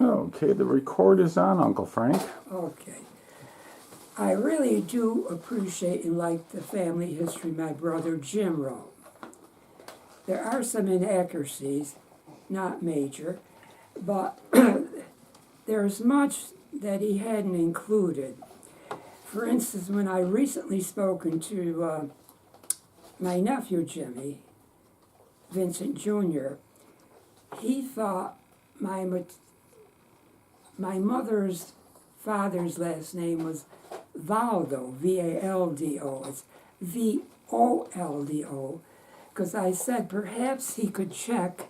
Okay, the record is on, Uncle Frank. Okay. I really do appreciate and like the family history my brother Jim wrote. There are some inaccuracies, not major, but there's much that he hadn't included. For instance, when I recently spoken to my nephew Jimmy, Vincent Jr., he thought my mother's father's last name was Valdo, V-A-L-D-O. It's V-O-L-D-O, because I said perhaps he could check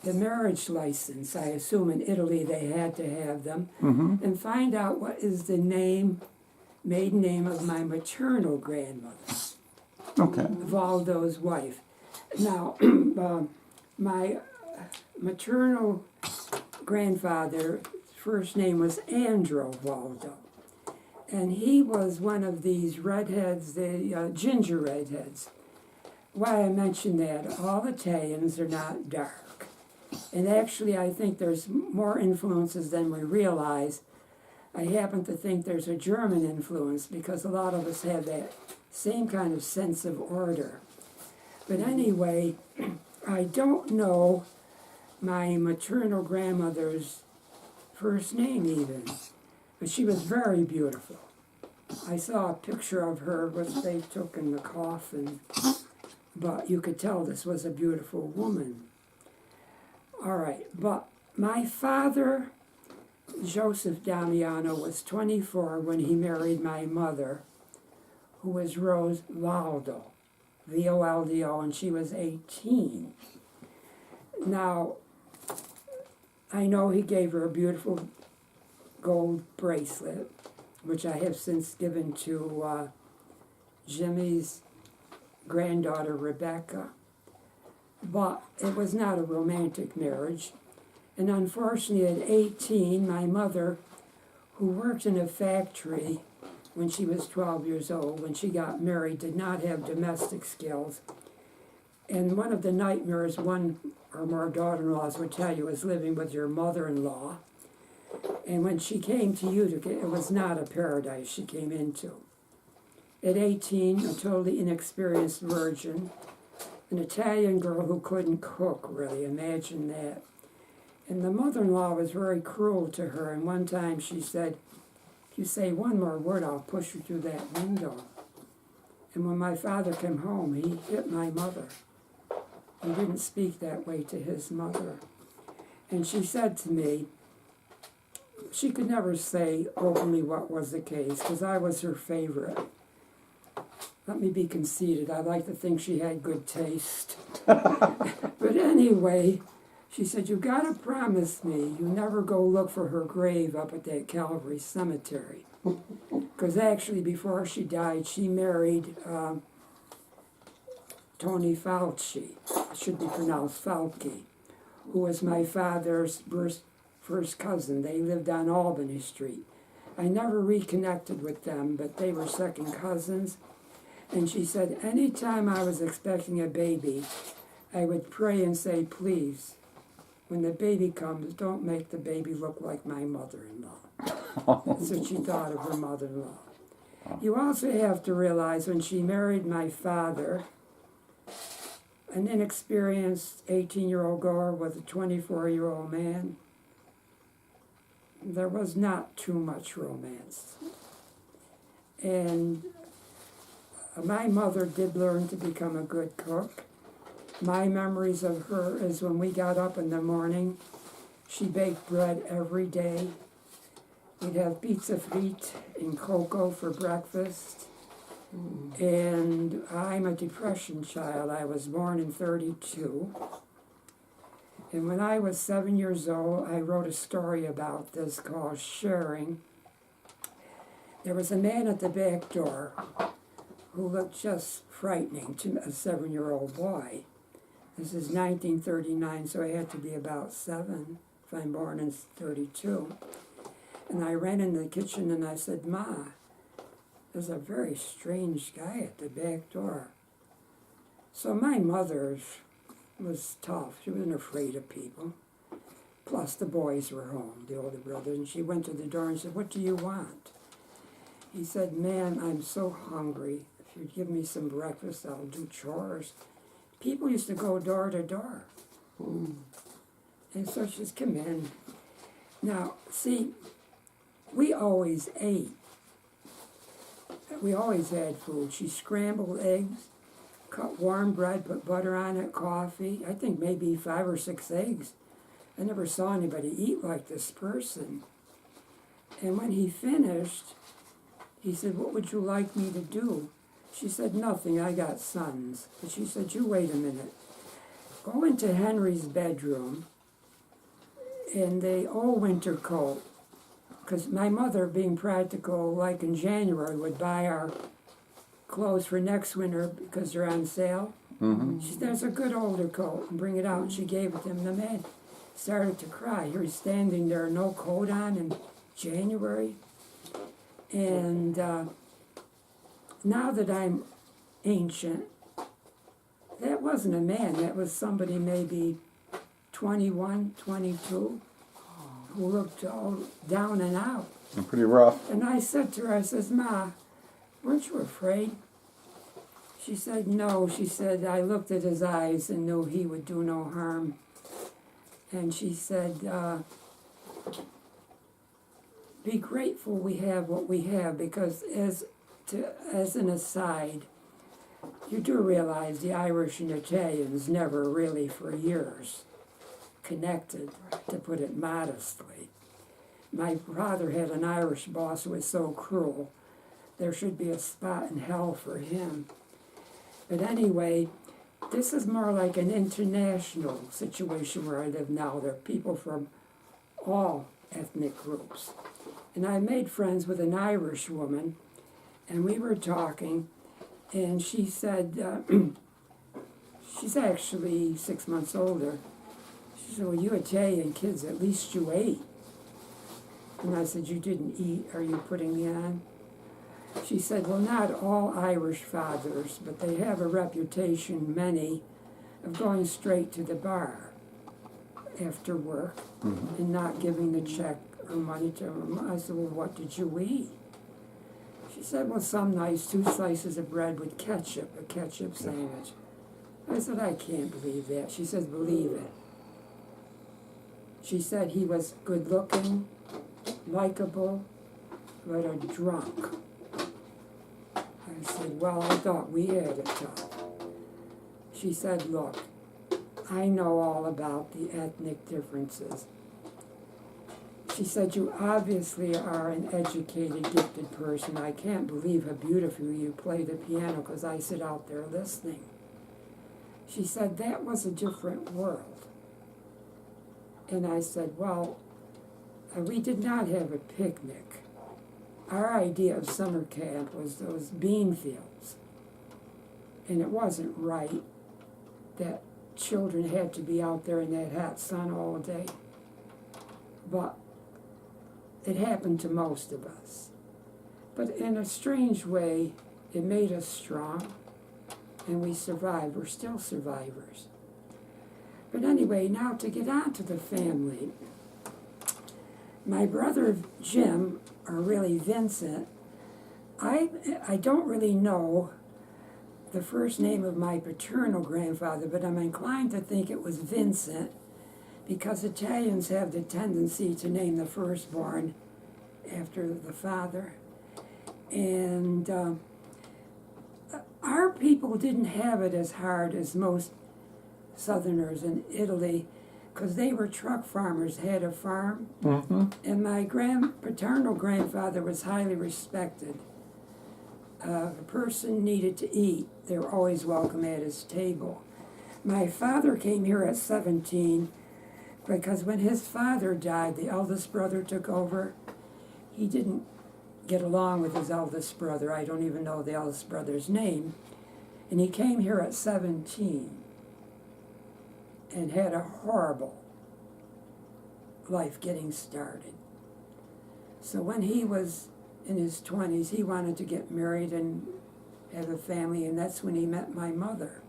the marriage license. I assume in Italy they had to have them, and find out what is the maiden name of my maternal grandmother, Okay. Valdo's wife. Now, my maternal grandfather's first name was Andro Valdo, and he was one of these redheads, the ginger redheads. Why I mention that, all Italians are not dark. And actually, I think there's more influences than we realize. I happen to think there's a German influence because a lot of us have that same kind of sense of order. But anyway, I don't know my maternal grandmother's first name even, but she was very beautiful. I saw a picture of her, which they took in the coffin, but you could tell this was a beautiful woman. All right, but my father, Joseph Damiano, was 24 when he married my mother, who was Rose Valdo, V-O-L-D-O, and she was 18. Now, I know he gave her a beautiful gold bracelet, which I have since given to Jimmy's granddaughter, Rebecca. But it was not a romantic marriage. And unfortunately, at 18, my mother, who worked in a factory when she was 12 years old, when she got married, did not have domestic skills. And one of the nightmares one or more daughter-in-laws would tell you is living with your mother-in-law. And when she came to Utica, it was not a paradise she came into. At 18, a totally inexperienced virgin, an Italian girl who couldn't cook, really, imagine that. And the mother-in-law was very cruel to her, and one time she said, "If you say one more word, I'll push you through that window." And when my father came home, he hit my mother. He didn't speak that way to his mother. And she said to me, she could never say openly what was the case, because I was her favorite. Let me be conceited. I like to think she had good taste. But anyway, she said, "You got to promise me you never go look for her grave up at that Calvary Cemetery." Because actually, before she died, she married Tony Fauci. It should be pronounced Falke, who was my father's first cousin. They lived on Albany Street. I never reconnected with them, but they were second cousins. And she said, anytime I was expecting a baby, I would pray and say, "Please, when the baby comes, don't make the baby look like my mother-in-law." That's what she thought of her mother-in-law. You also have to realize when she married my father, an inexperienced 18-year-old girl with a 24-year-old man, there was not too much romance. And my mother did learn to become a good cook. My memories of her is when we got up in the morning, she baked bread every day. We'd have pizza frites and cocoa for breakfast. And I'm a Depression child. I was born in 32. And when I was 7 years old, I wrote a story about this called Sharing. There was a man at the back door who looked just frightening to a 7-year-old boy. This is 1939, so I had to be about 7 if I'm born in 32. And I ran into the kitchen and I said, "Ma, there's a very strange guy at the back door." So my mother was tough. She wasn't afraid of people. plus the boys were home, the older brothers, and she went to the door and said, "What do you want?" He said, "Ma'am, I'm so hungry. If you'd give me some breakfast, I'll do chores." People used to go door to door. And so she says, "Come in." Now, see, we always ate. We always had food. She scrambled eggs, cut warm bread, put butter on it, coffee. I think maybe 5 or 6 eggs. I never saw anybody eat like this person. And when he finished, he said, "What would you like me to do?" She said, "Nothing, I got sons." But she said, "You wait a minute. Go into Henry's bedroom and the old winter coat." Because my mother, being practical, like in January, would buy our clothes for next winter because they're on sale. She said, "There's a good older coat," and bring it out. And she gave it to him. The man started to cry. Here he's standing there, no coat on in January. And now that I'm ancient, that wasn't a man. That was somebody maybe 21, 22, who looked all down and out. Pretty rough. And I said to her, I says, "Ma, weren't you afraid?" She said, "No." She said, "I looked at his eyes and knew he would do no harm." And she said, "Be grateful we have what we have, because as an aside, you do realize the Irish and Italians never really for years connected, to put it modestly. My father had an Irish boss who was so cruel, there should be a spot in hell for him. But anyway, this is more like an international situation where I live now. There are people from all ethnic groups. And I made friends with an Irish woman, and we were talking, and she said, she's actually 6 months older. She said, "Well, you Italian kids, at least you ate." And I said, "You didn't eat, are you putting me on?" She said, "Well, not all Irish fathers, but they have a reputation, many, of going straight to the bar after work and not giving the check or money to them." I said, "Well, what did you eat?" She said, "Well, some nice 2 slices of bread with ketchup, a ketchup sandwich." I said, "I can't believe that." She says, "Believe it." She said he was good looking, likable, but a drunk. I said, "Well, I thought we had it tough." She said, "Look, I know all about the ethnic differences." She said, "You obviously are an educated, gifted person. I can't believe how beautifully you play the piano, because I sit out there listening." She said, "That was a different world." And I said, "Well, we did not have a picnic. Our idea of summer camp was those bean fields. And it wasn't right that children had to be out there in that hot sun all day. But it happened to most of us. But in a strange way, it made us strong, and we survived. We're still survivors. But anyway, now to get on to the family. My brother Jim, or really Vincent, I don't really know the first name of my paternal grandfather, but I'm inclined to think it was Vincent, because Italians have the tendency to name the firstborn after the father. And our people didn't have it as hard as most Southerners in Italy, because they were truck farmers, had a farm. And my paternal grandfather was highly respected. A person needed to eat, they were always welcome at his table. My father came here at 17, because when his father died, the eldest brother took over. He didn't get along with his eldest brother. I don't even know the eldest brother's name. And he came here at 17 and had a horrible life getting started. So when he was in his 20s, he wanted to get married and have a family, and that's when he met my mother,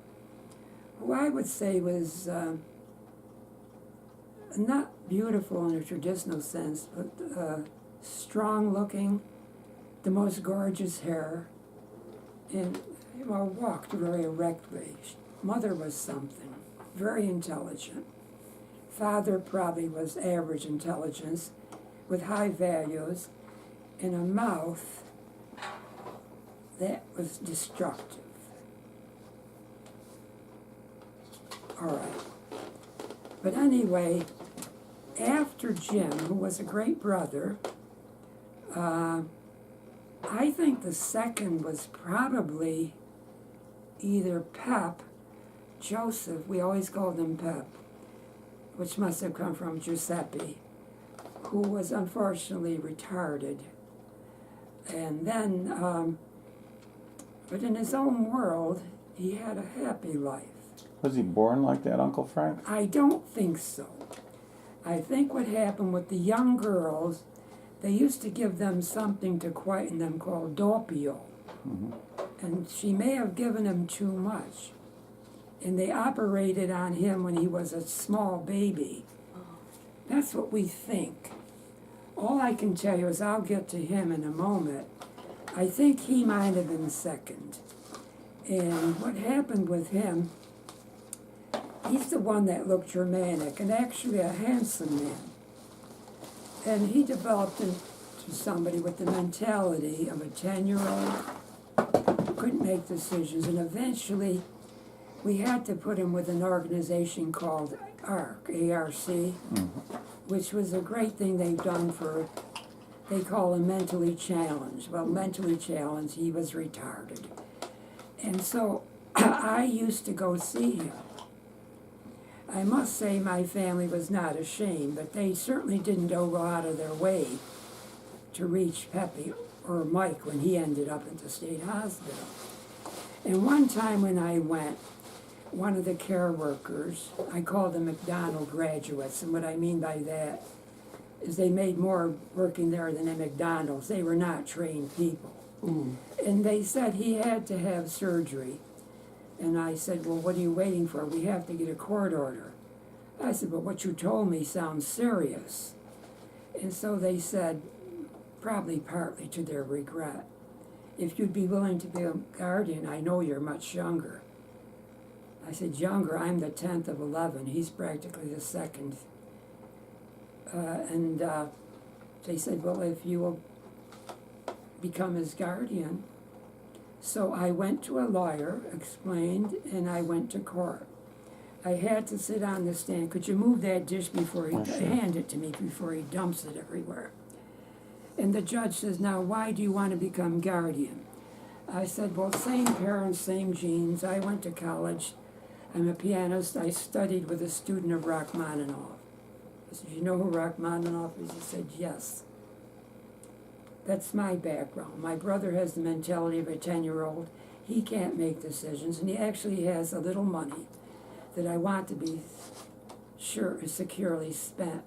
who I would say was not beautiful in a traditional sense, but strong looking, the most gorgeous hair, and walked very erectly. Mother was something, very intelligent. Father probably was average intelligence with high values and a mouth that was destructive. All right. But anyway, after Jim, who was a great brother, I think the second was probably either Pep, Joseph, we always called him Pep, which must have come from Giuseppe, who was unfortunately retarded. And then, but in his own world, he had a happy life. Was he born like that, Uncle Frank? I don't think so. I think what happened with the young girls, they used to give them something to quieten them called doppio. Mm-hmm. And she may have given him too much. And they operated on him when he was a small baby. That's what we think. All I can tell you is I'll get to him in a moment. I think he might have been second. And what happened with him, he's the one that looked Germanic and actually a handsome man. And he developed into somebody with the mentality of a 10-year-old, couldn't make decisions, and eventually we had to put him with an organization called ARC, A-R-C, which was a great thing they've done for, they call him mentally challenged. Well, mentally challenged, he was retarded. And so I used to go see him. I must say my family was not ashamed, but they certainly didn't go out of their way to reach Pepe or Mike when he ended up at the state hospital. And one time when I went, one of the care workers, I called them McDonald graduates, and what I mean by that is they made more working there than at McDonald's. They were not trained people. And they said he had to have surgery. And I said, well, what are you waiting for? We have to get a court order. I said, but what you told me sounds serious. And so they said, probably partly to their regret, if you'd be willing to be a guardian, I know you're much younger. I said, younger, I'm the 10th of 11. He's practically the second. And they said, well, if you will become his guardian. So I went to a lawyer, explained, and I went to court. I had to sit on the stand. Could you move that dish before he, hand it to me before he dumps it everywhere? And the judge says, now why do you want to become guardian? I said, well, same parents, same genes. I went to college. I'm a pianist. I studied with a student of Rachmaninoff. I said, you know who Rachmaninoff is? He said, yes. That's my background. My brother has the mentality of a 10-year-old. He can't make decisions, and he actually has a little money that I want to be sure is securely spent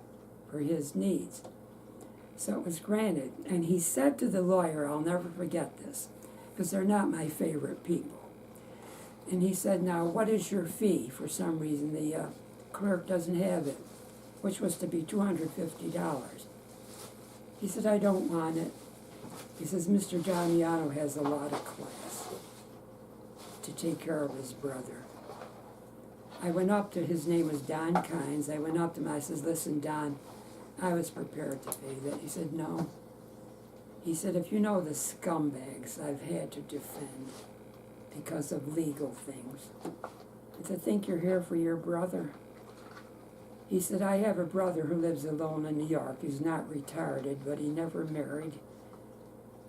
for his needs. So it was granted. And he said to the lawyer, I'll never forget this, because they're not my favorite people. And he said, now, what is your fee? For some reason, the clerk doesn't have it, which was to be $250. He said, I don't want it. He says, Mr. Damiano has a lot of class to take care of his brother. I went up to, his name was Don Kynes. I went up to him, I says, listen, Don, I was prepared to pay that. He said, no. He said, if you know the scumbags I've had to defend because of legal things, I said, think you're here for your brother? He said, I have a brother who lives alone in New York. He's not retarded, but he never married.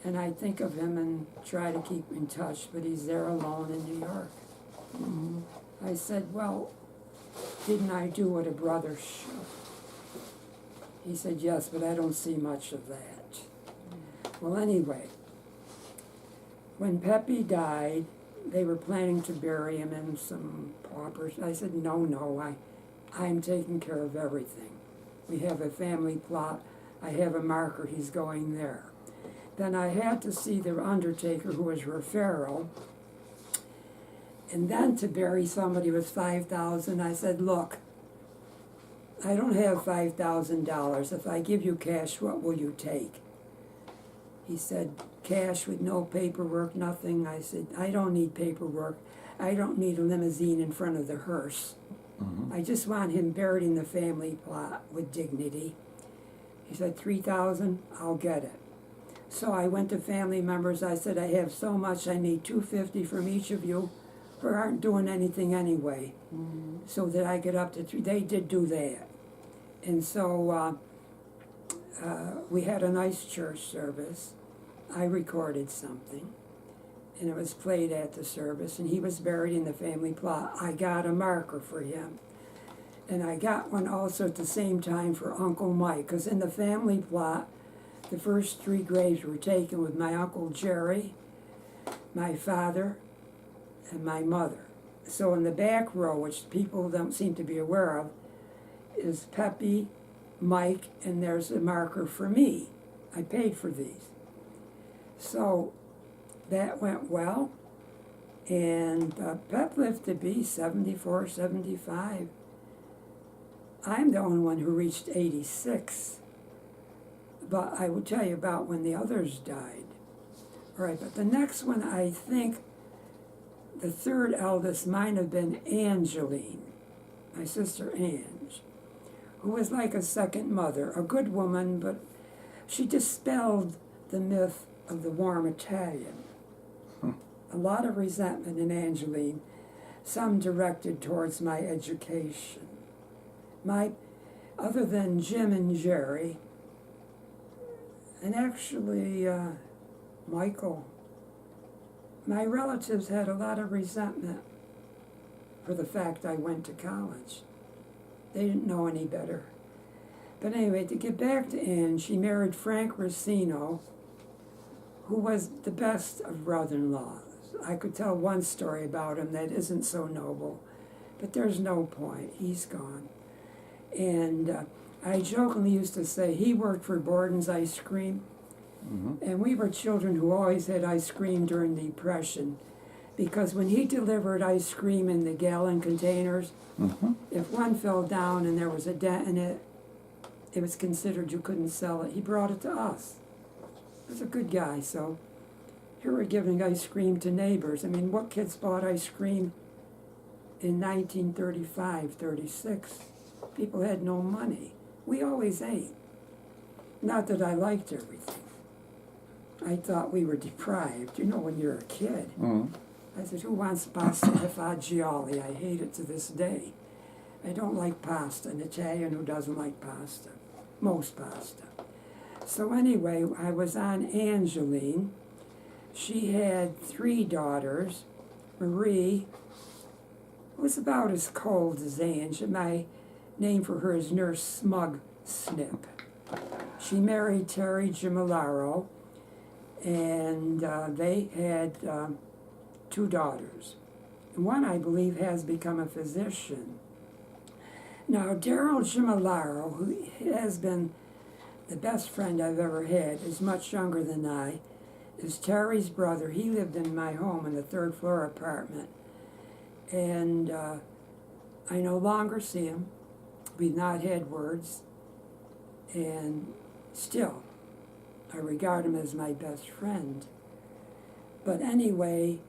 And I think of him and try to keep in touch, but he's there alone in New York. I said, well, didn't I do what a brother should? He said, yes, but I don't see much of that. Well, anyway, when Pepe died, they were planning to bury him in some paupers. I said, no, I'm taking care of everything. We have a family plot. I have a marker. He's going there. Then I had to see the undertaker, who was Raffaello. And then to bury somebody was $5,000. I said, look, I don't have $5,000. If I give you cash, what will you take? He said, cash with no paperwork, nothing. I said, I don't need paperwork. I don't need a limousine in front of the hearse. I just want him buried in the family plot with dignity. He said, 3,000, I'll get it. So I went to family members. I said, I have so much, I need $250 from each of you who aren't doing anything anyway, so that I get up to three. They did do that. And so we had a nice church service. I recorded something, and it was played at the service, and he was buried in the family plot. I got a marker for him. And I got one also at the same time for Uncle Mike, because in the family plot, the first 3 graves were taken with my Uncle Jerry, my father, and my mother. So in the back row, which people don't seem to be aware of, is Peppy, Mike, and there's a marker for me. I paid for these. So that went well, and Pep lived to be 74, 75. I'm the only one who reached 86. But I will tell you about when the others died. All right, but the next one, I think the third eldest might have been Angeline, my sister Ange, who was like a second mother, a good woman, but she dispelled the myth of the warm Italian. A lot of resentment in Angeline, some directed towards my education. Other than Jim and Jerry, and actually Michael, my relatives had a lot of resentment for the fact I went to college. They didn't know any better. But anyway, to get back to Anne, she married Frank Racino, who was the best of brother-in-laws. I could tell one story about him that isn't so noble, but there's no point. He's gone. And I jokingly used to say he worked for Borden's Ice Cream, and we were children who always had ice cream during the Depression, because when he delivered ice cream in the gallon containers, if one fell down and there was a dent in it, it was considered you couldn't sell it. He brought it to us. He was a good guy, so here we're giving ice cream to neighbors. I mean, what kids bought ice cream in 1935, 36? People had no money. We always ate. Not that I liked everything. I thought we were deprived. You know, when you're a kid. I said, who wants pasta e fagioli? I hate it to this day. I don't like pasta. An Italian who doesn't like pasta. Most pasta. So anyway, I was on Angeline. She had 3 daughters. Marie was about as cold as Ange. My name for her is Nurse Smug Snip. She married Terry Gimolaro, and they had 2 daughters. And one, I believe, has become a physician. Now, Daryl Gimolaro, who has been the best friend I've ever had, is much younger than I, is Terry's brother. He lived in my home in the 3rd floor apartment. And I no longer see him. We've not had words. And still, I regard him as my best friend. But anyway,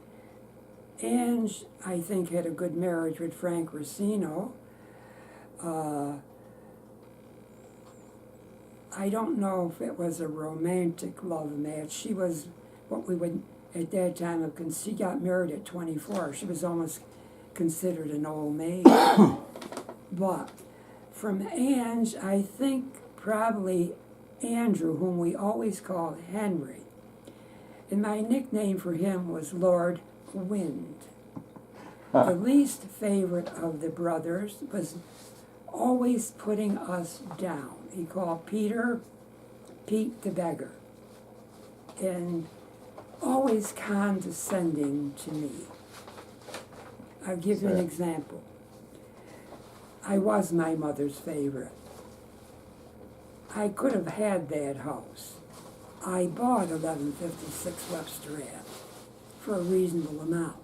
Ange, I think, had a good marriage with Frank Racino. I don't know if it was a romantic love match. She was what we would, at that time, have she got married at 24. She was almost considered an old maid. But from Ange, I think probably Andrew, whom we always called Henry. And my nickname for him was Lord Wind. The least favorite of the brothers was always putting us down. He called Pete the beggar, and always condescending to me. I'll give you an example. I was my mother's favorite. I could have had that house. I bought 1156 Webster Ave for a reasonable amount.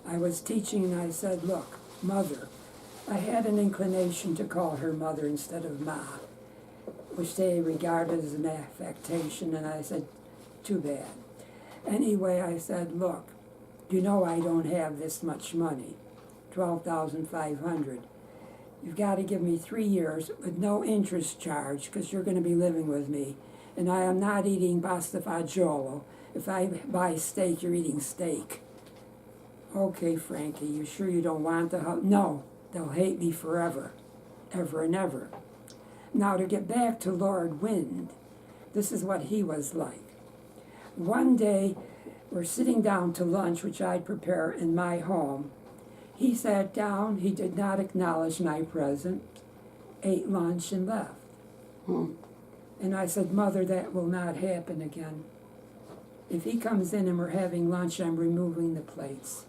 I was teaching and I said, look, Mother, I had an inclination to call her mother instead of Ma, which they regarded as an affectation, and I said, too bad. Anyway, I said, look, you know I don't have this much money, $12,500. You've got to give me 3 years with no interest charge because you're going to be living with me. And I am not eating pasta fagiolo. If I buy steak, you're eating steak. Okay, Frankie, you sure you don't want the house? No, they'll hate me forever, ever and ever. Now to get back to Lord Wind, this is what he was like. One day, we're sitting down to lunch, which I'd prepare in my home. He sat down, he did not acknowledge my presence, ate lunch and left. And I said, Mother, that will not happen again. If he comes in and we're having lunch, I'm removing the plates.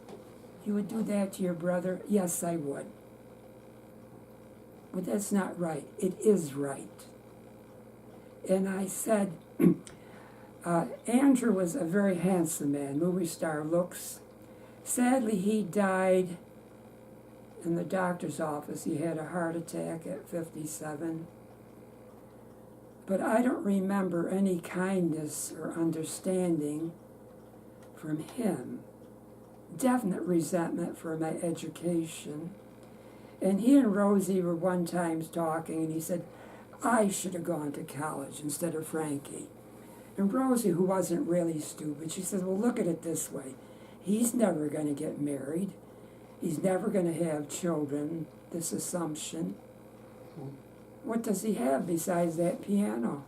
You would do that to your brother? Yes, I would. But that's not right. It is right. And I said, Andrew was a very handsome man, movie star looks. Sadly, he died in the doctor's office. He had a heart attack at 57. But I don't remember any kindness or understanding from him. Definite resentment for my education. And he and Rosie were one time talking, and he said, I should have gone to college instead of Frankie. And Rosie, who wasn't really stupid, she said, well, look at it this way. He's never going to get married. He's never going to have children, this assumption. What does he have besides that piano?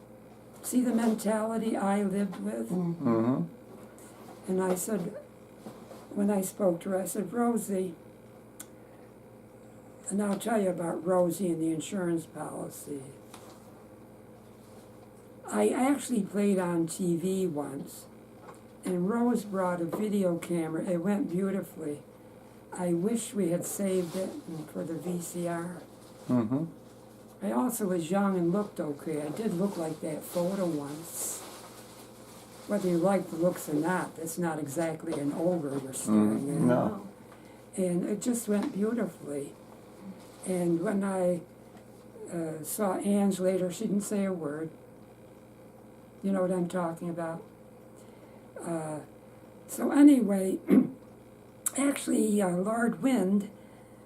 See the mentality I lived with? Mm-hmm. And I said, when I spoke to her, I said, Rosie, and I'll tell you about Rosie and the insurance policy. I actually played on TV once, and Rose brought a video camera. It went beautifully. I wish we had saved it for the VCR. Mm-hmm. I also was young and looked okay. I did look like that photo once. Whether you like the looks or not, that's not exactly an ogre you're staring at. No. And it just went beautifully. And when I saw Ange later, she didn't say a word. You know what I'm talking about? So anyway, actually, Lord Wind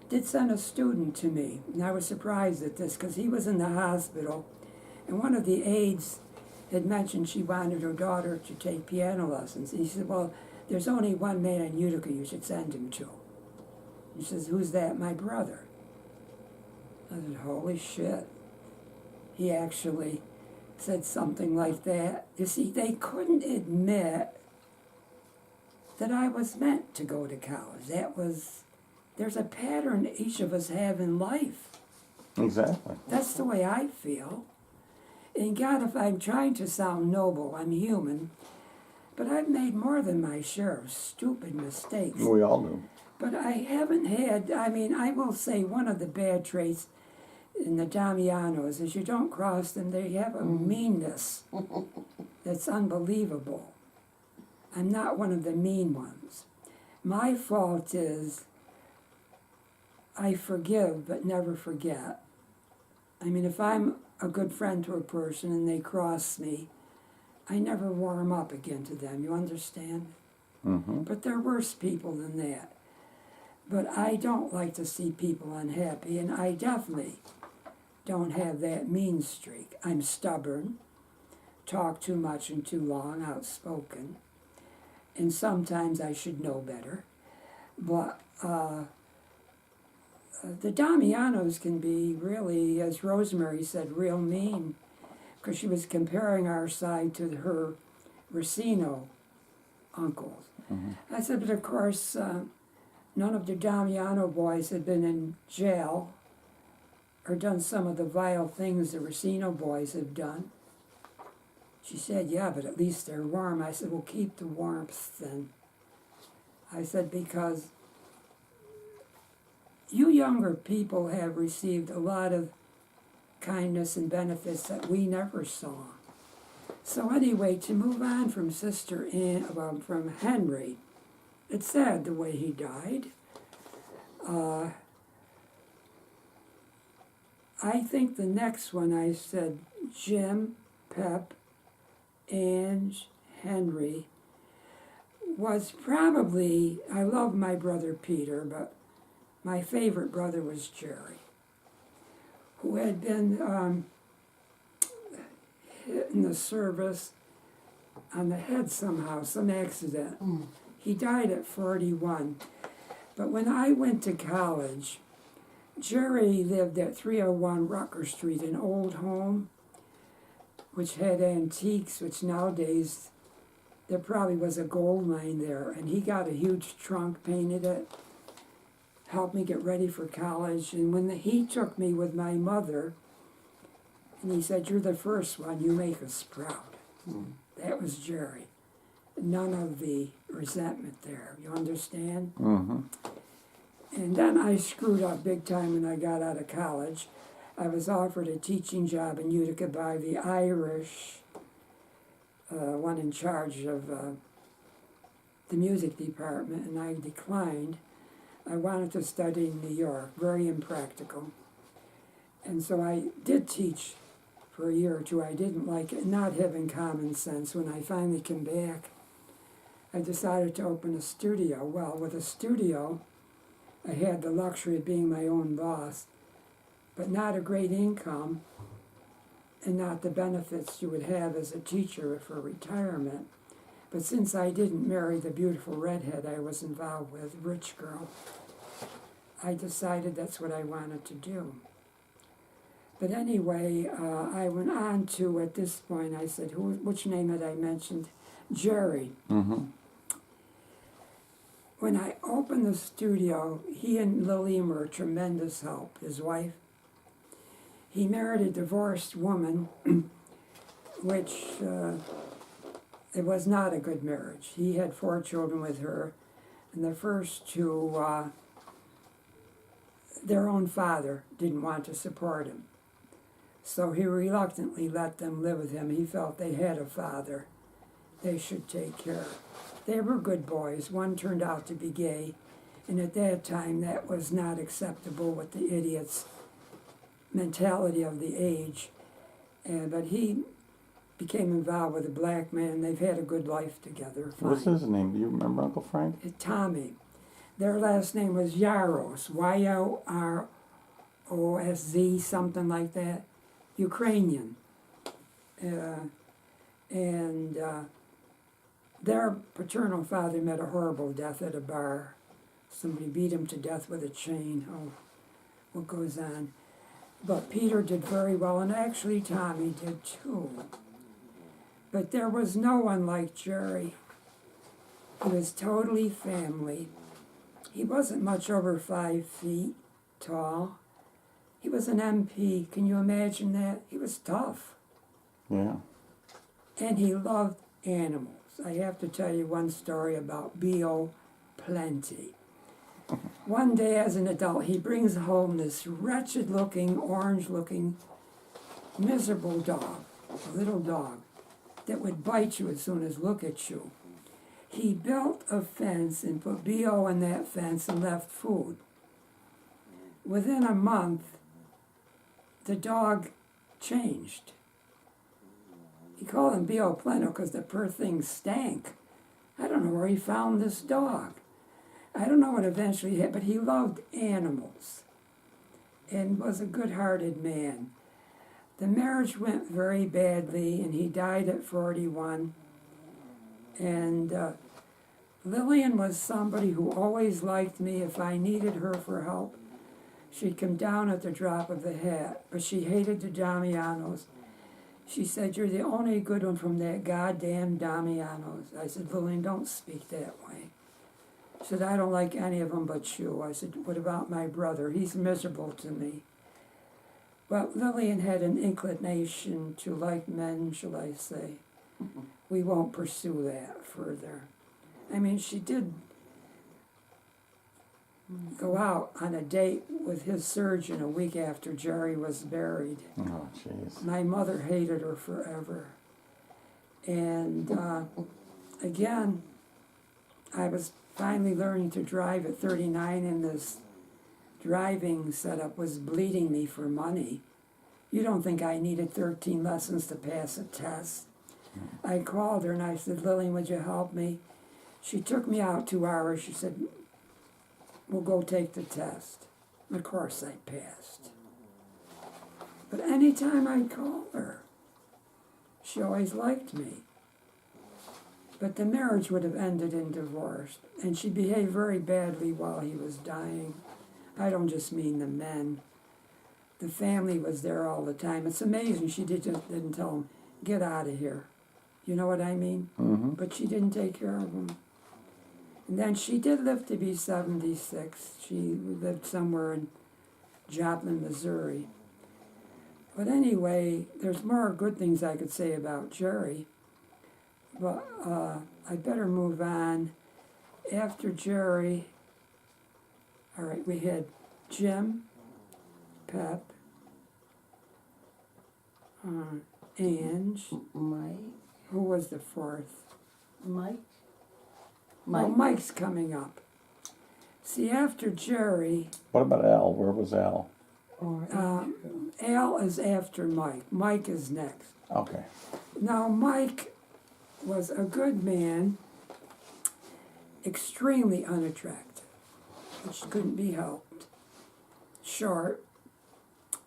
did send a student to me. And I was surprised at this because he was in the hospital. And one of the aides had mentioned she wanted her daughter to take piano lessons. And he said, well, there's only one man in Utica you should send him to. He says, who's that? My brother. I said, holy shit. He actually said something like that. You see, they couldn't admit that I was meant to go to college. There's a pattern each of us have in life. Exactly. That's the way I feel. And God, if I'm trying to sound noble, I'm human, but I've made more than my share of stupid mistakes. We all do. But I haven't had, I will say one of the bad traits in the Damianos is you don't cross them. They have a meanness that's unbelievable. I'm not one of the mean ones. My fault is I forgive but never forget. If I'm a good friend to a person and they cross me, I never warm up again to them. You understand? Mm-hmm. But there are worse people than that. But I don't like to see people unhappy, and I definitely don't have that mean streak. I'm stubborn, talk too much and too long, outspoken, and sometimes I should know better. But the Damianos can be really, as Rosemary said, real mean, because she was comparing our side to her Racino uncles. Mm-hmm. I said, but of course, none of the Damiano boys had been in jail or done some of the vile things the Racino boys have done. She said, yeah, but at least they're warm. I said, well, keep the warmth then. I said, because you younger people have received a lot of kindness and benefits that we never saw. So anyway, to move on from from Henry, it's sad the way he died. I think the next one I said Jim, Pep, Ange, Henry was probably, I love my brother Peter, but my favorite brother was Jerry, who had been hit in the service on the head somehow, some accident. He died at 41. But when I went to college, Jerry lived at 301 Rucker Street, an old home, which had antiques, which nowadays, there probably was a gold mine there. And he got a huge trunk, painted it, helped me get ready for college. And when he took me with my mother, and he said, "You're the first one, you make us proud." That was Jerry. None of the resentment there, you understand? Mm-hmm. And then I screwed up big time when I got out of college. I was offered a teaching job in Utica by the Irish one in charge of the music department, and I declined. I wanted to study in New York, very impractical. And so I did teach for a year or two. I didn't like it, not having common sense. When I finally came back, I decided to open a studio. Well, with a studio, I had the luxury of being my own boss, but not a great income and not the benefits you would have as a teacher for retirement. But since I didn't marry the beautiful redhead I was involved with, rich girl, I decided that's what I wanted to do. But anyway, I went on to, at this point, I said, which name had I mentioned? Jerry. Mm-hmm. When I opened the studio, he and Lillian were a tremendous help, his wife. He married a divorced woman, which it was not a good marriage. He had 4 children with her, and the first 2, their own father didn't want to support him. So he reluctantly let them live with him. He felt they had a father they should take care of. They were good boys. One turned out to be gay, and at that time that was not acceptable with the idiots' mentality of the age. But he became involved with a black man. They've had a good life together. What's his name? Do you remember, Uncle Frank? Tommy. Their last name was Yaros, Y-O-R-O-S-Z, something like that. Ukrainian. Their paternal father met a horrible death at a bar. Somebody beat him to death with a chain. Oh, what goes on? But Peter did very well, and actually Tommy did too. But there was no one like Jerry. He was totally family. He wasn't much over 5 feet tall. He was an MP. Can you imagine that? He was tough. Yeah. And he loved animals. I have to tell you one story about B.O. Plenty. One day as an adult, he brings home this wretched-looking, orange-looking, miserable dog, a little dog, that would bite you as soon as look at you. He built a fence and put B.O. in that fence and left food. Within a month, the dog changed. He called him B.O. Plano because the poor thing stank. I don't know where he found this dog. I don't know what eventually happened, but he loved animals and was a good-hearted man. The marriage went very badly, and he died at 41. And Lillian was somebody who always liked me. If I needed her for help, she'd come down at the drop of the hat. But she hated the Damianos. She said, "You're the only good one from that goddamn Damianos." I said, "Lillian, don't speak that way." She said, "I don't like any of them but you." I said, "What about my brother? He's miserable to me." Well, Lillian had an inclination to like men, shall I say. We won't pursue that further. I mean, she did go out on a date with his surgeon a week after Jerry was buried. Oh, jeez. My mother hated her forever. And again, I was finally learning to drive at 39, and this driving setup was bleeding me for money. You don't think I needed 13 lessons to pass a test? I called her and I said, Lillian, would you help me? She took me out 2 hours. She said, we'll go take the test. Of course I passed. But anytime I'd call her, she always liked me. But the marriage would have ended in divorce, and she behaved very badly while he was dying. I don't just mean the men. The family was there all the time. It's amazing she just didn't tell him, get out of here. You know what I mean? Mm-hmm. But she didn't take care of him. And then she did live to be 76. She lived somewhere in Joplin, Missouri. But anyway, there's more good things I could say about Jerry. But I better move on. After Jerry, all right, we had Jim, Pep, Ange. Mike. Who was the fourth? Mike. Well, Mike's coming up. See, after Jerry, What about Al? Where was Al? Or Al is after Mike. Mike is next. Okay. Now, Mike was a good man, extremely unattractive, which couldn't be helped. Short.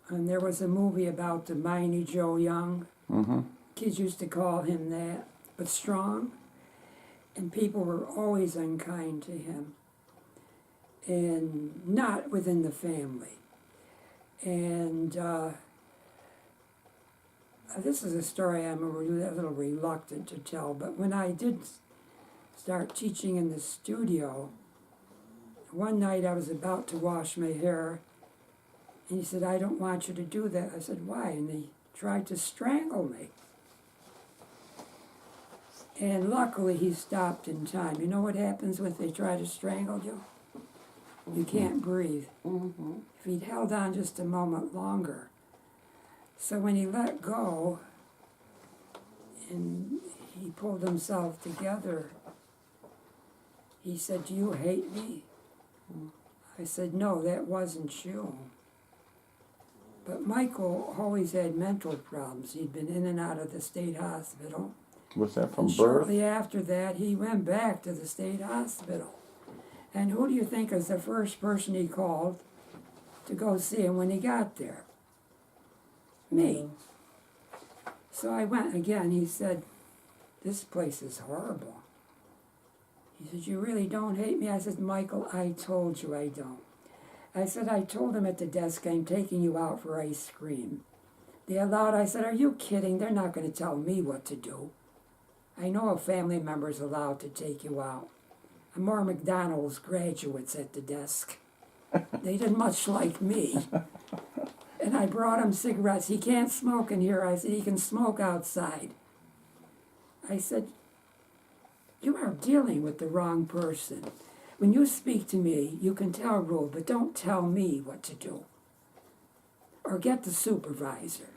And there was a movie about the Miney Joe Young. Mm-hmm. Kids used to call him that, but strong. And people were always unkind to him. And not within the family. And this is a story I'm a little reluctant to tell, but when I did start teaching in the studio, one night I was about to wash my hair, and he said, I don't want you to do that. I said, why? And he tried to strangle me. And luckily he stopped in time. You know what happens when they try to strangle you? You can't breathe. Mm-hmm. If he'd held on just a moment longer. So when he let go and he pulled himself together, he said, do you hate me? I said, no, that wasn't you. But Michael always had mental problems. He'd been in and out of the state hospital. Was that from And birth? shortly after that, he went back to the state hospital. And who do you think was the first person he called to go see him when he got there? Me. So I went again. He said, this place is horrible. He said, you really don't hate me? I said, Michael, I told you I don't. I said, I told him at the desk, I'm taking you out for ice cream. They allowed, I said, are you kidding? They're not going to tell me what to do. I know a family member's allowed to take you out. More McDonald's graduates at the desk. They didn't much like me. And I brought him cigarettes. He can't smoke in here. I said, he can smoke outside. I said, you are dealing with the wrong person. When you speak to me, you can tell Rule, but don't tell me what to do. Or get the supervisor.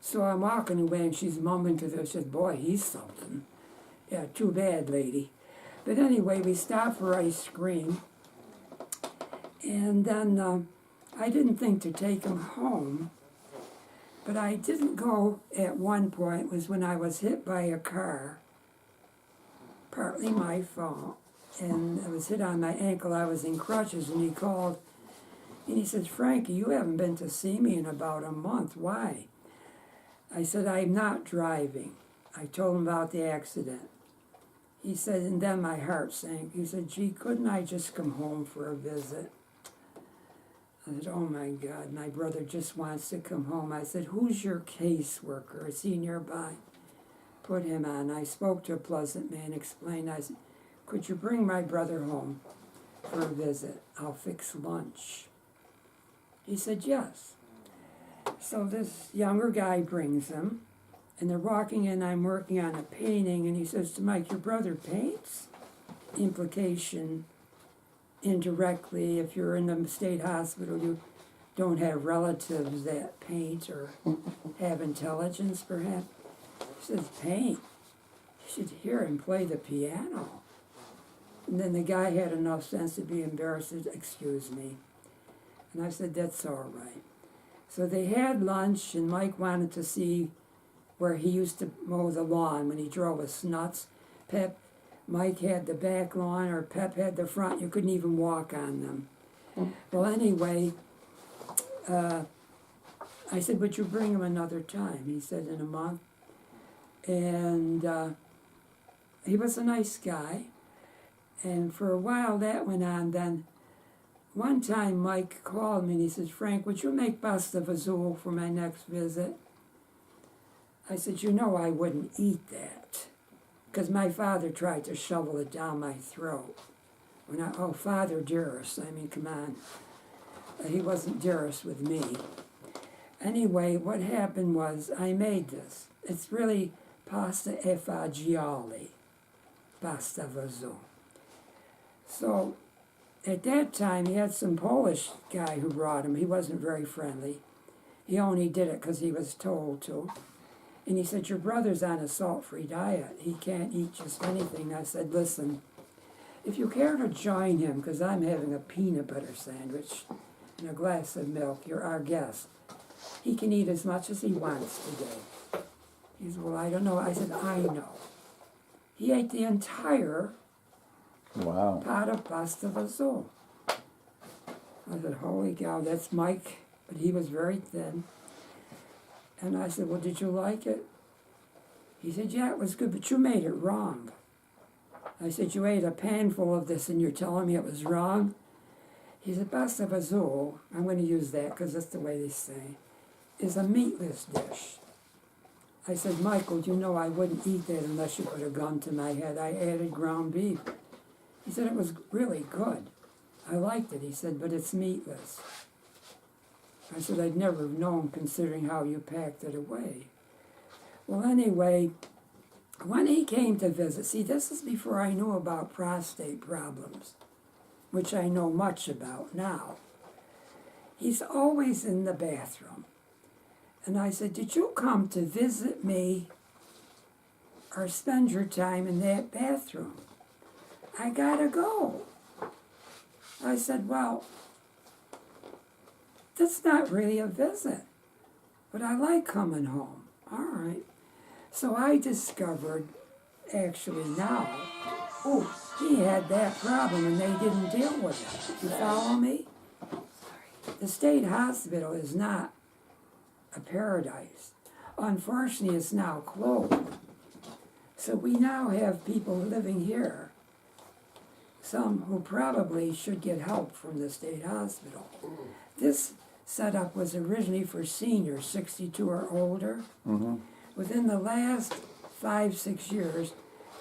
So I'm walking away and she's mumbling to her. She said, boy, he's something. Yeah, too bad, lady. But anyway, we stopped for ice cream. And then I didn't think to take him home. But I didn't go at one point was when I was hit by a car. Partly my fault. And I was hit on my ankle. I was in crutches and he called. And he said, Frankie, you haven't been to see me in about a month. Why? I said, I'm not driving. I told him about the accident. He said, and then my heart sank. He said, gee, couldn't I just come home for a visit? I said, oh my God, my brother just wants to come home. I said, who's your caseworker? Is he nearby? Put him on. I spoke to a Pleasant man, explained. I said, could you bring my brother home for a visit? I'll fix lunch. He said, yes. So this younger guy brings him, and they're walking in, I'm working on a painting, and he says to Mike, your brother paints? Implication, indirectly, if you're in the state hospital, you don't have relatives that paint or have intelligence, perhaps. He says, paint? You should hear him play the piano. And then the guy had enough sense to be embarrassed, excuse me. And I said, that's all right. So they had lunch, and Mike wanted to see where he used to mow the lawn when he drove us nuts. Mike had the back lawn, or Pep had the front. You couldn't even walk on them. Well, anyway, I said, would you bring him another time? He said, in a month. And he was a nice guy. And for a while that went on. Then one time Mike called me and he says, Frank, would you make pasta fazool for my next visit? I said, you know I wouldn't eat that. Because my father tried to shovel it down my throat. Oh, Father dearest, I mean, come on. He wasn't dearest with me. Anyway, what happened was I made this. It's really pasta e fagioli, pasta fazool. So at that time, he had some Polish guy who brought him. He wasn't very friendly. He only did it because he was told to. And he said, your brother's on a salt-free diet. He can't eat just anything. I said, listen, if you care to join him, because I'm having a peanut butter sandwich and a glass of milk, you're our guest. He can eat as much as he wants today. He said, well, I don't know. I said, I know. He ate the entire pot of pasta fazool. I said, holy cow, that's Mike. But he was very thin. And I said, well, did you like it? He said, yeah, it was good, but you made it wrong. I said, you ate a pan full of this and you're telling me it was wrong? He said, pasta fazool, I'm going to use that because that's the way they say, is a meatless dish. I said, Michael, you know I wouldn't eat that unless you put a gun to my head. I added ground beef. He said, it was really good. I liked it. He said, but it's meatless. I said, I'd never have known considering how you packed it away. Well, anyway, when he came to visit, see, this is before I knew about prostate problems, which I know much about now. He's always in the bathroom. And I said, did you come to visit me or spend your time in that bathroom? I gotta go. I said, well, that's not really a visit, but I like coming home. All right. So I discovered, actually now, he had that problem and they didn't deal with it. You follow me? The state hospital is not a paradise. Unfortunately, it's now closed. So we now have people living here, some who probably should get help from the state hospital. This setup was originally for seniors, 62 or older. Within the last 5-6 years,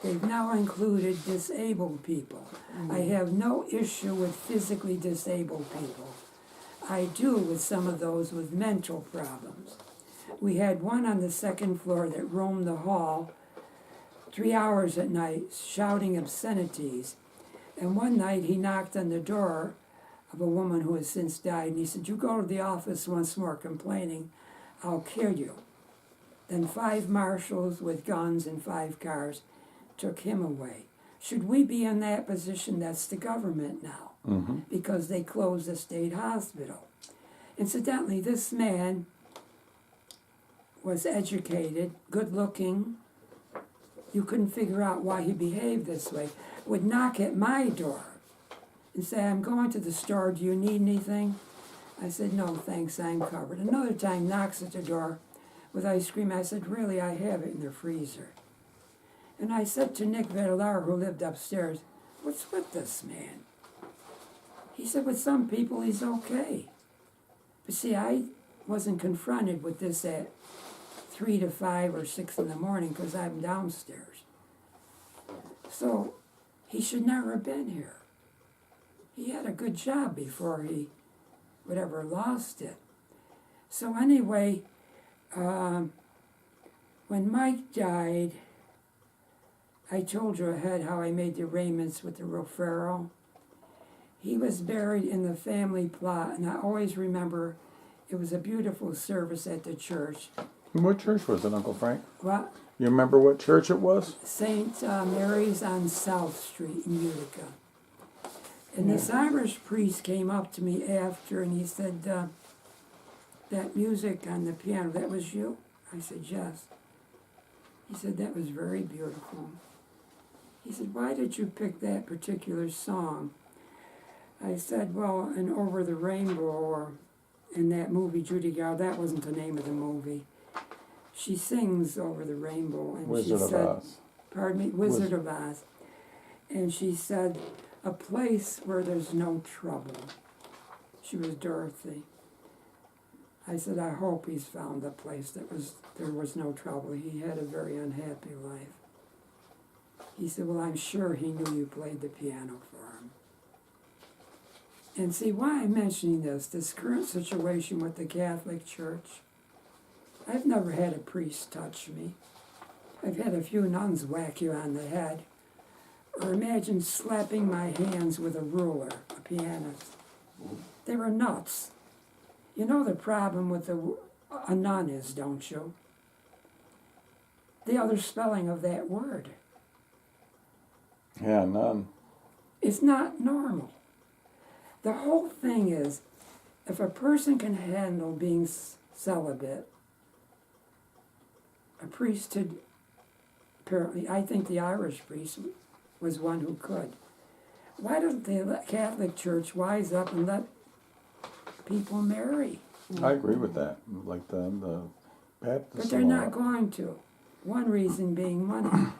they've now included disabled people. I have no issue with physically disabled people. I do with some of those with mental problems. We had one on the second floor that roamed the hall 3 hours at night shouting obscenities. And one night he knocked on the door of a woman who has since died, and he said, you go to the office once more complaining, I'll kill you. Then 5 marshals with guns and 5 cars took him away. Should we be in that position? That's the government now, because they closed the state hospital. Incidentally, this man was educated, good-looking. You couldn't figure out why he behaved this way. Would knock at my door and say, I'm going to the store, do you need anything? I said, no, thanks, I'm covered. Another time, knocks at the door with ice cream. I said, really, I have it in the freezer. And I said to Nick Vedelar, who lived upstairs, what's with this man? He said, with some people, he's okay. But see, I wasn't confronted with this at 3 to 5 or 6 in the morning because I'm downstairs. So he should never have been here. He had a good job before he would ever lost it. So anyway, when Mike died, I told you ahead how I made the arrangements with the Rofero. He was buried in the family plot, and I always remember it was a beautiful service at the church. What church was it, Uncle Frank? What? You remember what church it was? St. Mary's on South Street in Utica. And this Irish priest came up to me after, and he said, that music on the piano, that was you? I said, yes. He said, that was very beautiful. He said, why did you pick that particular song? I said, well, in Over the Rainbow, or in that movie, Judy Garland, that wasn't the name of the movie. She sings Over the Rainbow, and Wizard she of said, Oz. pardon me, Wizard of Oz. And she said, a place where there's no trouble. She was Dorothy. I said, I hope he's found a place there was no trouble. He had a very unhappy life. He said, well, I'm sure he knew you played the piano for him. And see, why I'm mentioning this current situation with the Catholic Church, I've never had a priest touch me. I've had a few nuns whack you on the head. Or imagine slapping my hands with a ruler, a pianist. They were nuts. You know the problem with a nun is, don't you? The other spelling of that word. Yeah, none. It's not normal. The whole thing is, if a person can handle being celibate, a priesthood, apparently, I think the Irish priest was one who could. Why doesn't the Catholic Church wise up and let people marry? I agree with that. Like the Baptists. But they're not going to. One reason being money.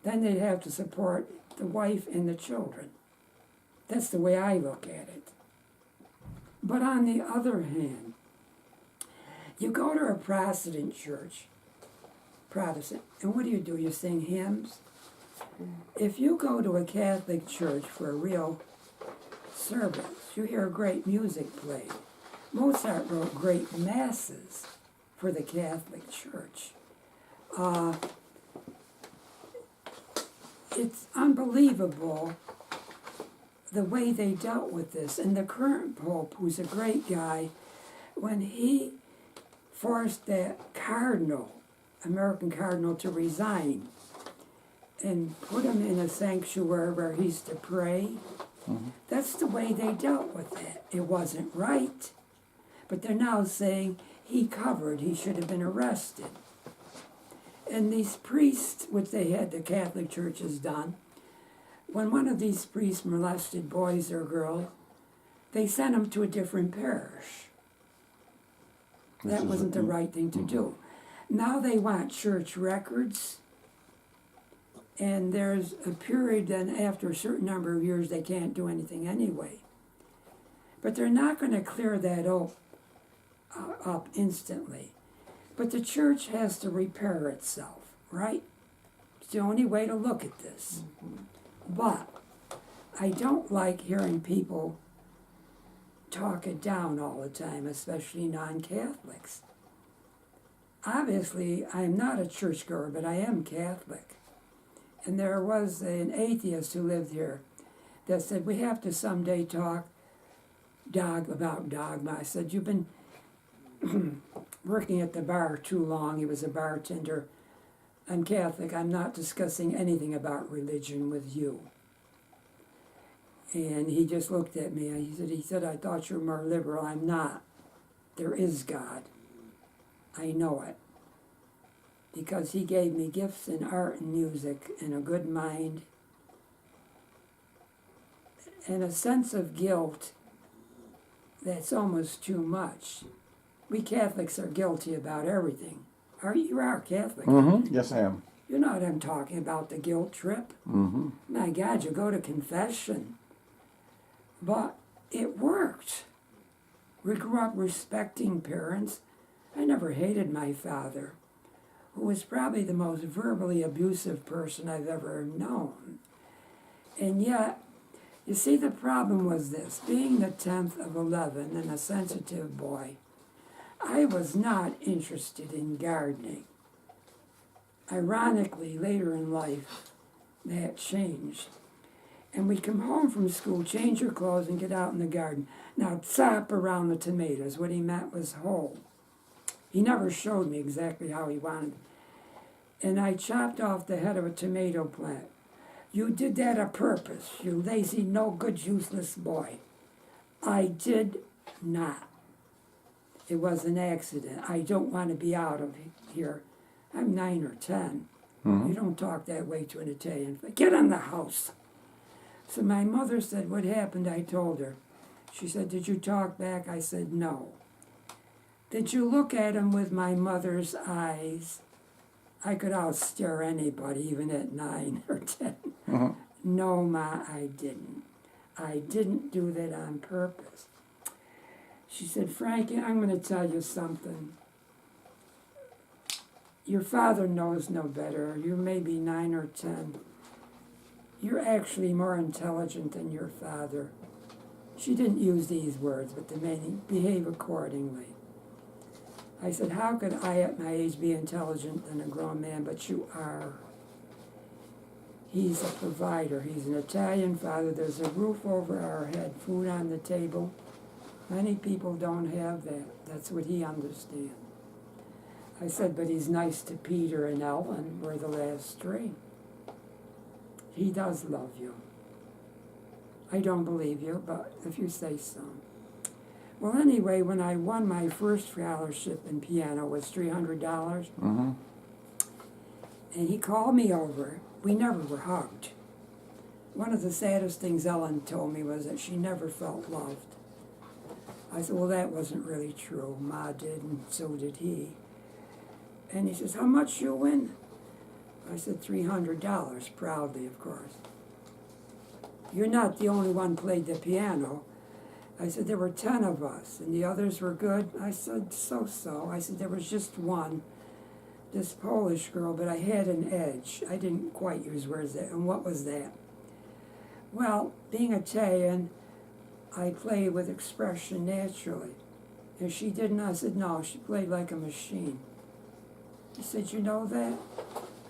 Then they'd have to support the wife and the children. That's the way I look at it. But on the other hand, you go to a Protestant church, and what do? You sing hymns? If you go to a Catholic church for a real service, you hear great music played. Mozart wrote great masses for the Catholic Church. It's unbelievable the way they dealt with this. And the current Pope, who's a great guy, when he forced that cardinal, American cardinal, to resign and put him in a sanctuary where he's to pray, that's the way they dealt with it. It wasn't right. But they're now saying he should have been arrested. And these priests, which they had the Catholic churches done, when one of these priests molested boys or girls, they sent him to a different parish. That wasn't the right thing to do. Now they want church records, and there's a period then after a certain number of years they can't do anything anyway. But they're not going to clear that up instantly. But the church has to repair itself, right? It's the only way to look at this. But I don't like hearing people talk it down all the time, especially non-Catholics. Obviously, I'm not a churchgoer, but I am Catholic. And there was an atheist who lived here that said, we have to someday talk about dogma. I said, you've been working at the bar too long. He was a bartender. I'm Catholic. I'm not discussing anything about religion with you. And he just looked at me. He said, I thought you were more liberal. I'm not. There is God. I know it. Because he gave me gifts in art and music and a good mind and a sense of guilt that's almost too much. We Catholics are guilty about everything. You are Catholic. Mm-hmm. Yes, I am. You know what I'm talking about, the guilt trip. Mm-hmm. My God, you go to confession. But it worked. We grew up respecting parents. I never hated my father, who was probably the most verbally abusive person I've ever known. And yet, you see, the problem was this. Being the 10th of 11 and a sensitive boy, I was not interested in gardening. Ironically, later in life, that changed. And we'd come home from school, change your clothes, and get out in the garden. Now, chop around the tomatoes. What he meant was whole. He never showed me exactly how he wanted. And I chopped off the head of a tomato plant. You did that on purpose, you lazy, no good, useless boy. I did not. It was an accident. I don't want to be out of here. I'm 9 or 10. You don't talk that way to an Italian. Get in the house. So my mother said, what happened? I told her. She said, did you talk back? I said, no. Did you look at him with my mother's eyes? I could outstare anybody, even at 9 or 10. No, Ma, I didn't. I didn't do that on purpose. She said, Frankie, I'm going to tell you something. Your father knows no better. You may be 9 or 10. You're actually more intelligent than your father. She didn't use these words, but the meaning, behave accordingly. I said, how could I at my age be intelligent than a grown man? But you are. He's a provider. He's an Italian father. There's a roof over our head, food on the table. Many people don't have that. That's what he understands. I said, but he's nice to Peter and Ellen. We're the last three. He does love you. I don't believe you, but if you say so. Well, anyway, when I won my first scholarship in piano, it was $300. And he called me over. We never were hugged. One of the saddest things Ellen told me was that she never felt loved. I said, well, that wasn't really true. Ma did, and so did he. And he says, how much you win? I said, $300, proudly, of course. You're not the only one played the piano. I said, there were 10 of us, and the others were good. I said, so-so. I said, there was just one, this Polish girl, but I had an edge. I didn't quite use words that, and what was that? Well, being Italian, I play with expression naturally. And she didn't. I said, no, she played like a machine. He said, you know that?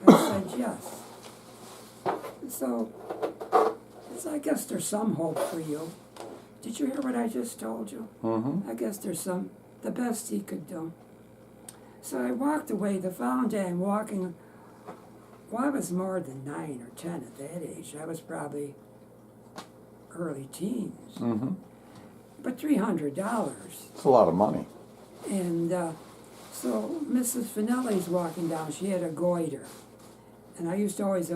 I said, yes. So I guess there's some hope for you. Did you hear what I just told you? I guess there's the best he could do. So I walked away. The following day I'm walking. Well, I was more than 9 or 10 at that age. I was probably early teens. But $300. It's a lot of money. And so Mrs. Finelli's walking down. She had a goiter. And I used to always